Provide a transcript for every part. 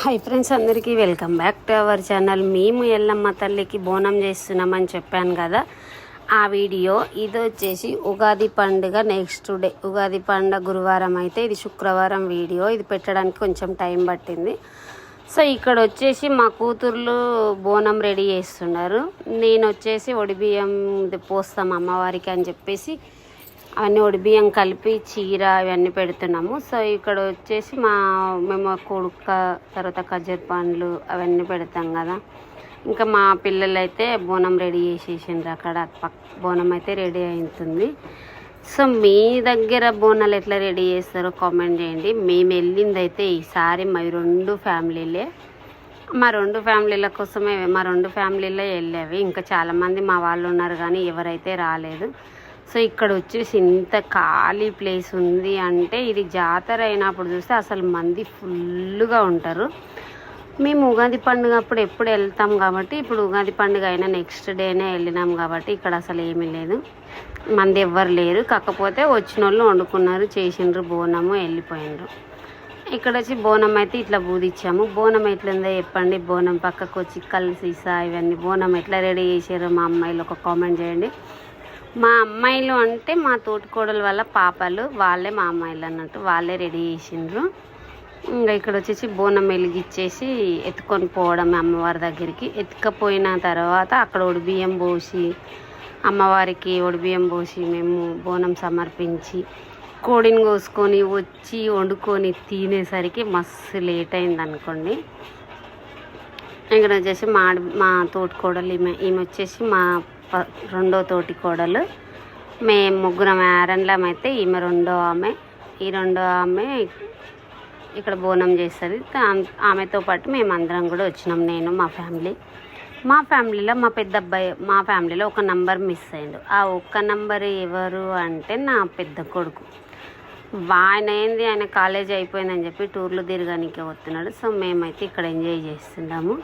Hi friends, అందరికీ welcome back to our channel. మేము ఎల్లమ్మ తల్లికి బోనం చేస్తున్నామని చెప్పాను కదా, ఆ వీడియో. ఇది వచ్చేసి ఉగాది పండుగ నెక్స్ట్ డే. ఉగాది పండుగ గురువారం అయితే, ఇది శుక్రవారం వీడియో. ఇది పెట్టడానికి కొంచెం టైం పట్టింది. సో ఇక్కడ వచ్చేసి మా కూతుర్లు బోనం రెడీ చేస్తున్నారు. నేను వచ్చేసి ఒడిబియ్యం పోస్తాం అమ్మవారికి అని చెప్పేసి అవన్నీ ఒడిబియ్యం కలిపి చీర అవన్నీ పెడుతున్నాము. సో ఇక్కడ వచ్చేసి మేము కుడుక తర్వాత ఖర్జూర పండ్లు అవన్నీ పెడతాం కదా. ఇంకా మా పిల్లలు అయితే బోనం రెడీ చేసేసిండ్రు. అక్కడ బోనం అయితే రెడీ అవుతుంది. సో మీ దగ్గర బోనాలు ఎట్లా రెడీ చేస్తారో కామెంట్ చేయండి. మేము వెళ్ళింది అయితే ఈసారి మా రెండు ఫ్యామిలీలే. మా రెండు ఫ్యామిలీల కోసమే మా రెండు ఫ్యామిలీలే వెళ్ళేవి. ఇంకా చాలామంది మా వాళ్ళు ఉన్నారు కానీ ఎవరైతే రాలేదు. సో ఇక్కడ వచ్చేసి ఇంత ఖాళీ ప్లేస్ ఉంది అంటే, ఇది జాతర అయినప్పుడు చూస్తే అసలు మంది ఫుల్గా ఉంటారు. మేము ఉగాది పండుగ అప్పుడు ఎప్పుడు వెళ్తాం కాబట్టి, ఇప్పుడు ఉగాది పండుగ అయినా నెక్స్ట్ డేనే వెళ్ళినాం కాబట్టి ఇక్కడ అసలు ఏమీ లేదు, మంది ఎవ్వరు లేరు. కాకపోతే వచ్చిన వాళ్ళు వండుకున్నారు, చేసిండ్రు బోనము, వెళ్ళిపోయినరు. ఇక్కడ వచ్చి బోనం అయితే ఇట్లా బూదిచ్చాము. బోనం ఎట్లుందో చెప్పండి. బోనం పక్కకు వచ్చి కళ్ళు సీసా ఇవన్నీ బోనం ఎట్లా రెడీ చేసారో మా అమ్మాయిలు ఒక కామెంట్ చేయండి. మా అమ్మాయిలు అంటే మా తోటికోడలు వాళ్ళ పాపలు, వాళ్ళే మా అమ్మాయిలు అన్నట్టు, వాళ్ళే రెడీ చేసిండ్రు. ఇంకా ఇక్కడ వచ్చేసి బోనం వెలిగిచ్చేసి ఎత్తుకొని పోవడం అమ్మవారి దగ్గరికి. ఎత్తుకపోయిన తర్వాత అక్కడ ఒడిబియ్యం పోసి అమ్మవారికి ఒడిబియ్యం పోసి మేము బోనం సమర్పించి కోడిని కోసుకొని వచ్చి వండుకొని తినేసరికి మస్తు లేట్ అయింది అనుకోండి. ఇక్కడ వచ్చేసి మా తోటికోడలు ఈమె వచ్చేసి మా రెండో తోటి కోడలు. మేము ముగ్గురం యారన్లం అయితే ఈమె రెండో ఆమె. ఈ రెండో ఆమె ఇక్కడ బోనం చేస్తుంది. ఆమెతో పాటు మేమందరం కూడా వచ్చినాం, నేను మా ఫ్యామిలీలో మా పెద్ద అబ్బాయి మా ఫ్యామిలీలో ఒక నంబర్ మిస్ అయ్యిండు. ఆ ఒక్క నంబర్ ఎవరు అంటే నా పెద్ద కొడుకు. ఆయన కాలేజ్ అయిపోయిందని చెప్పి టూర్లు తిరగడానికి వస్తున్నాడు. సో మేమైతే ఇక్కడ ఎంజాయ్ చేస్తున్నాము.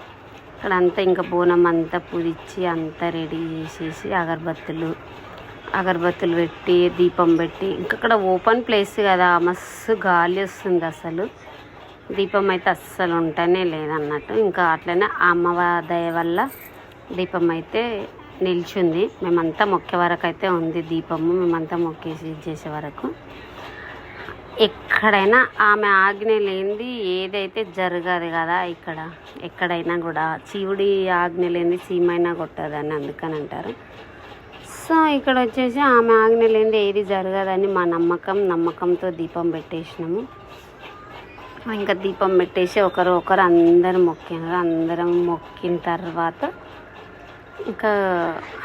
ఇక్కడ అంతా ఇంకా బోనం అంతా పుదిచ్చి అంతా రెడీ చేసేసి అగరబత్తులు పెట్టి దీపం పెట్టి, ఇంకా అక్కడ ఓపెన్ ప్లేస్ కదా, మస్తు గాలి వస్తుంది అసలు. దీపం అయితే అస్సలు ఉంటేనే లేదన్నట్టు. ఇంకా అట్లనే అమ్మవారి దయ వల్ల దీపం అయితే నిల్చుంది. మేమంతా మొక్కే వరకు అయితే ఉంది దీపము. మేమంతా మొక్కేసి చేసే వరకు ఎక్కడైనా ఆమె ఆజ్ఞ లేనిది ఏదైతే జరగదు కదా. ఇక్కడ ఎక్కడైనా కూడా శివుడి ఆజ్ఞ లేనిది సీమైనా కొట్టదని అందుకని అంటారు. సో ఇక్కడ వచ్చేసి ఆమె ఆజ్ఞ లేనిది ఏది జరగదని మా నమ్మకంతో దీపం పెట్టేసినాము. ఇంకా దీపం పెట్టేసి ఒకరు అందరం మొక్కినారు. అందరం మొక్కిన తర్వాత ఇంకా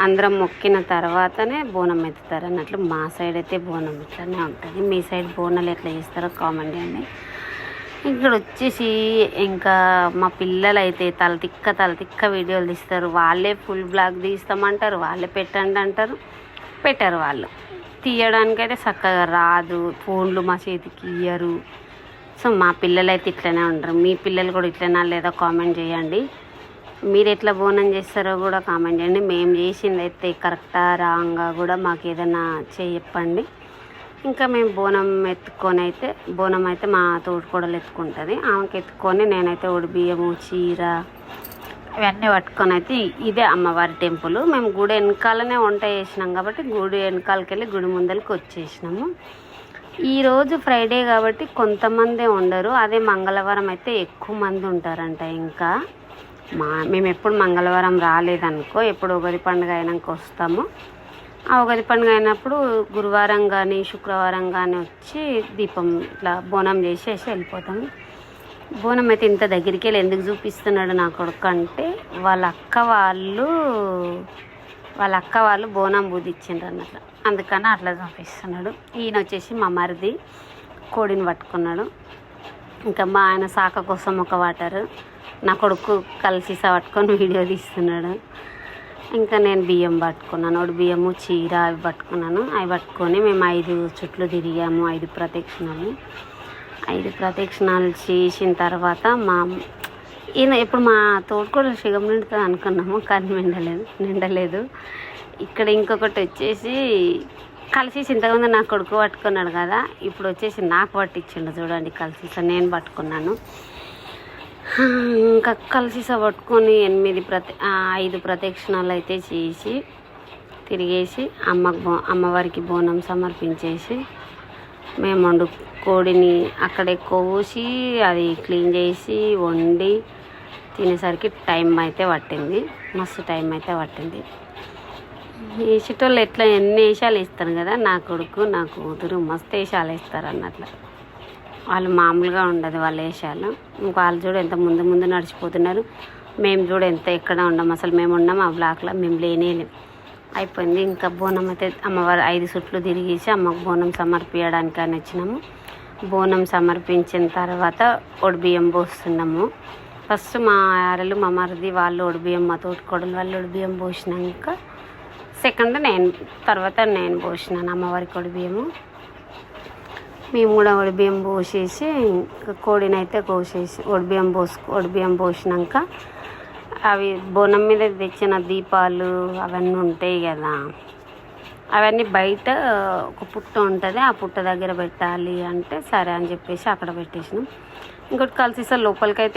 అందరం మొక్కిన తర్వాతనే బోనం ఎత్తుతారు అన్నట్లు. మా సైడ్ అయితే బోనం ఇట్లానే ఉంటుంది. మీ సైడ్ బోనాలు ఎట్లా చేస్తారో కామెంట్ చేయండి. ఇక్కడ వచ్చేసి ఇంకా మా పిల్లలు అయితే తలతిక్క వీడియోలు తీస్తారు. వాళ్ళే ఫుల్ బ్లాగ్ తీస్తామంటారు, వాళ్ళే పెట్టండి అంటారు, పెట్టారు. వాళ్ళు తీయడానికైతే చక్కగా రాదు, ఫోన్లు మా చేతికి ఇయ్యరు. సో మా పిల్లలు అయితే ఇట్లనే ఉంటారు. మీ పిల్లలు కూడా ఇట్లనా లేదా కామెంట్ చేయండి. మీరు ఎట్లా బోనం చేస్తారో కూడా కామెంట్ చేయండి. మేము చేసింది అయితే కరెక్టా రాంగా కూడా మాకు ఏదైనా చెప్పండి. ఇంకా మేము బోనం అయితే మా తోటికోడలు ఎత్తుకుంటుంది. ఆమెకి ఎత్తుకొని నేనైతే ఒడిబియ్యము చీర ఇవన్నీ పట్టుకొని అయితే, ఇదే అమ్మవారి టెంపుల్. మేము గుడి వెనకాలనే వంట చేసినాం కాబట్టి గుడి వెనకాలకి వెళ్ళి గుడి ముందరికి వచ్చేసినాము. ఈరోజు ఫ్రైడే కాబట్టి కొంతమందే ఉండరు. అదే మంగళవారం అయితే ఎక్కువ మంది ఉంటారంట. ఇంకా మేము ఎప్పుడు మంగళవారం రాలేదనుకో, ఎప్పుడు ఉగాది పండుగ అయినాక వస్తాము. ఆ ఉగాది పండుగ అయినప్పుడు గురువారం కానీ శుక్రవారం కానీ వచ్చి దీపం ఇట్లా బోనం చేసేసి వెళ్ళిపోతాము. బోనం అయితే ఇంత దగ్గరికి వెళ్ళి ఎందుకు చూపిస్తున్నాడు నా కొడుకు అంటే, వాళ్ళ అక్క వాళ్ళు బోనం బూదిచ్చిండ్రు అన్నట్లు, అందుకని అట్లా చూపిస్తున్నాడు. ఈయన వచ్చేసి మా మరిది కోడిని పట్టుకున్నాడు. ఇంకా మా ఆయన శాఖ కోసం ఒక వాటరు, నా కొడుకు కలిసి పట్టుకొని వీడియో తీస్తున్నాడు. ఇంకా నేను బియ్యం పట్టుకున్నాను, ఒకటి బియ్యము చీర అవి పట్టుకున్నాను. అవి పట్టుకొని మేము 5 చుట్లు తిరిగాము, 5 ప్రదక్షిణాలు చేసిన తర్వాత ఇప్పుడు మా తోడుకోడలు శిగం నిండుతుంది అనుకున్నాము, కానీ నిండలేదు. ఇక్కడ ఇంకొకటి వచ్చేసి కలిసి ఇంతకుముందు నా కొడుకు పట్టుకున్నాడు కదా, ఇప్పుడు వచ్చేసి నాకు పట్టించిండు చూడండి కలిసి. నేను పట్టుకున్నాను. ఇంకా కలిసి పట్టుకొని 5 ప్రదక్షిణాలు అయితే చేసి తిరిగేసి అమ్మవారికి బోనం సమర్పించేసి మేము కోడిని అక్కడే కోసి అది క్లీన్ చేసి వండి తినేసరికి టైం అయితే పట్టింది, మస్తు టైం అయితే పట్టింది. వేసేటోళ్ళు ఎన్ని వేషాలు వేస్తారు కదా, నా కొడుకు నా కూతురు మస్తు వేషాలు వేస్తారు అన్నట్లు. వాళ్ళు మామూలుగా ఉండదు వాళ్ళ వేషాలు. వాళ్ళు చూడ ఎంత ముందు నడిచిపోతున్నారు, మేము చూడ ఎంత ఎక్కడ ఉన్నాం. అసలు మేము ఉన్నాం ఆ బ్లాక్లో, మేము లేనేలేం. అయిపోయింది. ఇంకా బోనం అయితే అమ్మవారు 5 చుట్లు తిరిగేసి అమ్మకు బోనం సమర్పించడానికి అని వచ్చినాము. బోనం సమర్పించిన తర్వాత ఒడిబియ్యం పోస్తున్నాము. ఫస్ట్ మా ఆరలు మా మరిది వాళ్ళు ఒడిబియ్యం, మా తోటికోడలు వాళ్ళు ఒడిబియ్యం పోసినాక సెకండ్ తర్వాత నేను పోసినాను అమ్మవారికి ఒడిబియ్యము. మేము కూడా ఒడిబియ్యం పోసేసి కోడినైతే కోసేసి ఒడిబియ్యం పోసినాక అవి బోనం మీద తెచ్చిన దీపాలు అవన్నీ ఉంటాయి కదా, అవన్నీ బయట ఒక పుట్ట ఉంటుంది, ఆ పుట్ట దగ్గర పెట్టాలి అంటే సరే అని చెప్పేసి అక్కడ పెట్టేసినాం. ఇంకోటి కలిసి లోపలికైతే